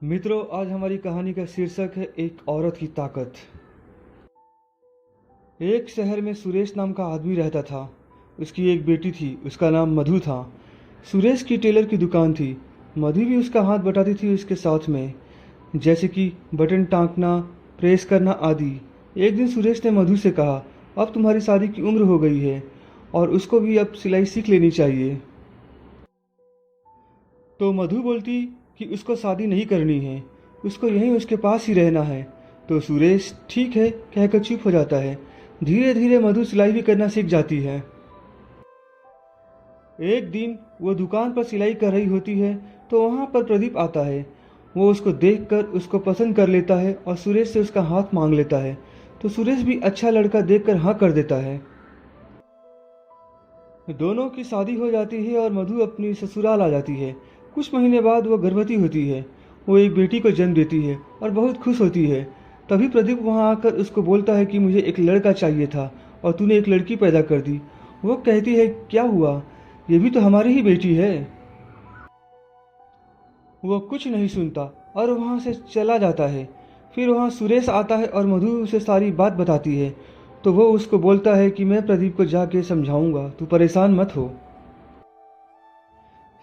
मित्रों, आज हमारी कहानी का शीर्षक है एक औरत की ताकत। एक शहर में सुरेश नाम का आदमी रहता था। उसकी एक बेटी थी, उसका नाम मधु था। सुरेश की टेलर की दुकान थी। मधु भी उसका हाथ बटाती थी उसके साथ में, जैसे कि बटन टाँकना, प्रेस करना आदि। एक दिन सुरेश ने मधु से कहा, अब तुम्हारी शादी की उम्र हो गई है और उसको भी अब सिलाई सीख लेनी चाहिए। तो मधु बोलती कि उसको शादी नहीं करनी है, उसको यहीं उसके पास ही रहना है। तो सुरेश ठीक है कहकर चुप हो जाता है। धीरे धीरे मधु सिलाई भी करना सीख जाती है। एक दिन वो दुकान पर सिलाई कर रही होती है तो वहाँ पर प्रदीप आता है। वो उसको देखकर उसको पसंद कर लेता है और सुरेश से उसका हाथ मांग लेता है। तो सुरेश भी अच्छा लड़का देखकर हाँ कर देता है। दोनों की शादी हो जाती है और मधु अपनी ससुराल आ जाती है। कुछ महीने बाद वह गर्भवती होती है। वो एक बेटी को जन्म देती है और बहुत खुश होती है। तभी प्रदीप वहाँ आकर उसको बोलता है कि मुझे एक लड़का चाहिए था और तूने एक लड़की पैदा कर दी। वो कहती है, क्या हुआ, ये भी तो हमारी ही बेटी है। वो कुछ नहीं सुनता और वहाँ से चला जाता है। फिर वहाँ सुरेश आता है और मधु उसे सारी बात बताती है। तो वो उसको बोलता है कि मैं प्रदीप को जाके समझाऊंगा, तू परेशान मत हो।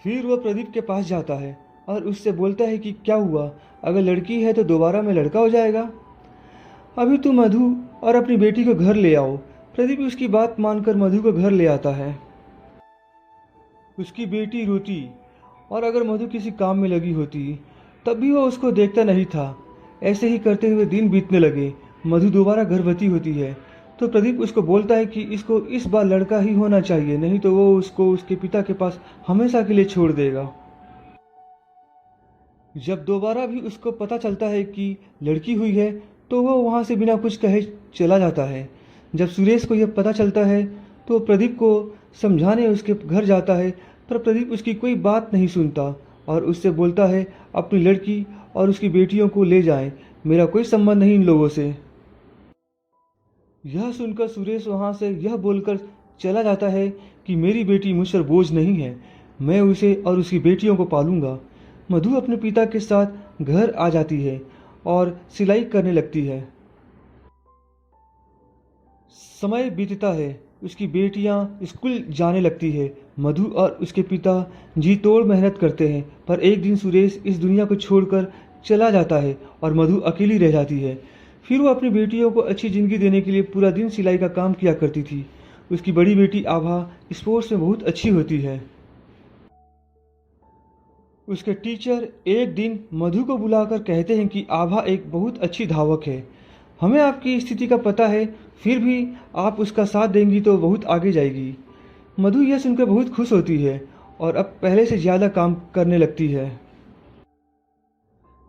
फिर वह प्रदीप के पास जाता है और उससे बोलता है कि क्या हुआ, अगर लड़की है तो दोबारा में लड़का हो जाएगा। अभी तू मधु और अपनी बेटी को घर ले आओ। प्रदीप उसकी बात मानकर मधु को घर ले आता है। उसकी बेटी रोती और अगर मधु किसी काम में लगी होती तब भी वो उसको देखता नहीं था। ऐसे ही करते हुए दिन बीतने लगे। मधु दोबारा गर्भवती होती है तो प्रदीप उसको बोलता है कि इसको इस बार लड़का ही होना चाहिए, नहीं तो वो उसको उसके पिता के पास हमेशा के लिए छोड़ देगा। जब दोबारा भी उसको पता चलता है कि लड़की हुई है तो वो वहाँ से बिना कुछ कहे चला जाता है। जब सुरेश को यह पता चलता है तो प्रदीप को समझाने उसके घर जाता है, पर प्रदीप उसकी कोई बात नहीं सुनता और उससे बोलता है अपनी लड़की और उसकी बेटियों को ले जाएं, मेरा कोई संबंध नहीं इन लोगों से। यह सुनकर सुरेश वहाँ से यह बोलकर चला जाता है कि मेरी बेटी मुझ पर बोझ नहीं है, मैं उसे और उसकी बेटियों को पालूंगा। मधु अपने पिता के साथ घर आ जाती है और सिलाई करने लगती है। समय बीतता है, उसकी बेटियां स्कूल जाने लगती है। मधु और उसके पिता जी तोड़ मेहनत करते हैं, पर एक दिन सुरेश इस दुनिया को छोड़कर चला जाता है और मधु अकेली रह जाती है। फिर वो अपनी बेटियों को अच्छी ज़िंदगी देने के लिए पूरा दिन सिलाई का काम किया करती थी। उसकी बड़ी बेटी आभा स्पोर्ट्स में बहुत अच्छी होती है। उसके टीचर एक दिन मधु को बुलाकर कहते हैं कि आभा एक बहुत अच्छी धावक है। हमें आपकी स्थिति का पता है, फिर भी आप उसका साथ देंगी तो बहुत आगे जाएगी। मधु यह सुनकर बहुत खुश होती है और अब पहले से ज़्यादा काम करने लगती है,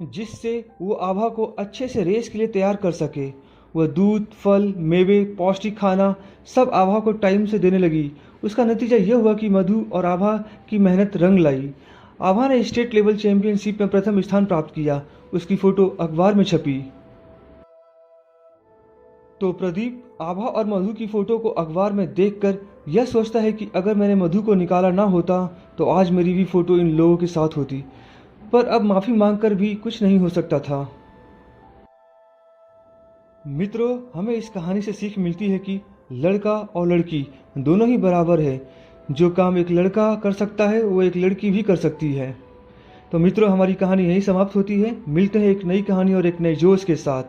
जिससे वो आभा को अच्छे से रेस के लिए तैयार कर सके। वह दूध, फल, मेवे, पौष्टिक खाना सब आभा को टाइम से देने लगी। उसका नतीजा यह हुआ कि मधु और आभा की मेहनत रंग लाई। आभा ने स्टेट लेवल चैंपियनशिप में प्रथम स्थान प्राप्त किया। उसकी फ़ोटो अखबार में छपी। तो प्रदीप आभा और मधु की फ़ोटो को अखबार में देखकर यह सोचता है कि अगर मैंने मधु को निकाला ना होता तो आज मेरी भी फ़ोटो इन लोगों के साथ होती। पर अब माफ़ी मांगकर भी कुछ नहीं हो सकता था। मित्रों, हमें इस कहानी से सीख मिलती है कि लड़का और लड़की दोनों ही बराबर है। जो काम एक लड़का कर सकता है वो एक लड़की भी कर सकती है। तो मित्रों, हमारी कहानी यहीं समाप्त होती है। मिलते हैं एक नई कहानी और एक नए जोश के साथ।